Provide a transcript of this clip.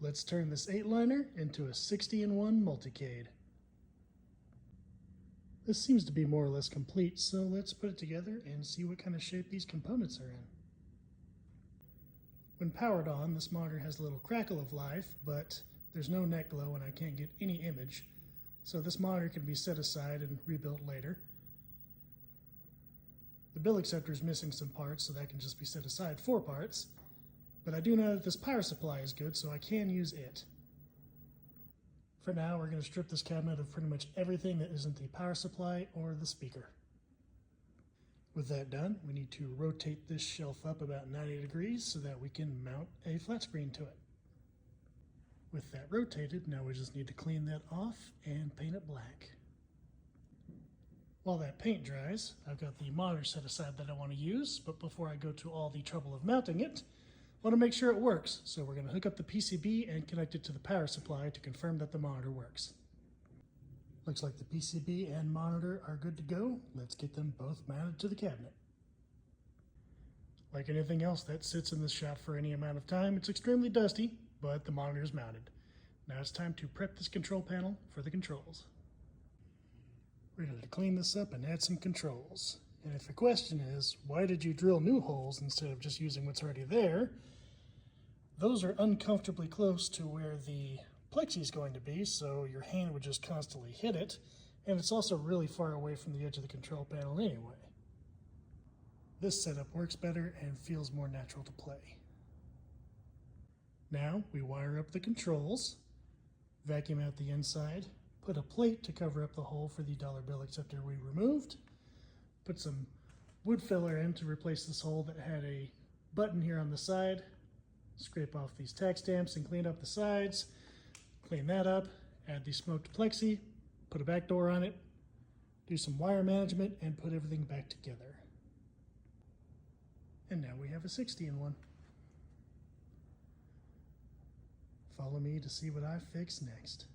Let's turn this 8-liner into a 60-in-1 Multicade. This seems to be more or less complete, so let's put it together and see what kind of shape these components are in. When powered on, this monitor has a little crackle of life, but there's no net glow and I can't get any image, so this monitor can be set aside and rebuilt later. The bill acceptor is missing some parts, so that can just be set aside 4 parts. But I do know that this power supply is good, so I can use it. For now, we're going to strip this cabinet of pretty much everything that isn't the power supply or the speaker. With that done, we need to rotate this shelf up about 90 degrees so that we can mount a flat screen to it. With that rotated, now we just need to clean that off and paint it black. While that paint dries, I've got the monitor set aside that I want to use, but before I go to all the trouble of mounting it, I want to make sure it works, so we're going to hook up the PCB and connect it to the power supply to confirm that the monitor works. Looks like the PCB and monitor are good to go. Let's get them both mounted to the cabinet. Like anything else that sits in this shop for any amount of time, it's extremely dusty, but the monitor is mounted. Now it's time to prep this control panel for the controls. We're going to clean this up and add some controls. And if the question is, why did you drill new holes instead of just using what's already there? Those are uncomfortably close to where the plexi is going to be, so your hand would just constantly hit it, and it's also really far away from the edge of the control panel anyway. This setup works better and feels more natural to play. Now we wire up the controls, vacuum out the inside, put a plate to cover up the hole for the dollar bill acceptor we removed, put some wood filler in to replace this hole that had a button here on the side, scrape off these tack stamps and clean up the sides, clean that up, add the smoked plexi, put a back door on it, do some wire management, and put everything back together. And now we have a 60-in-1. Follow me to see what I fix next.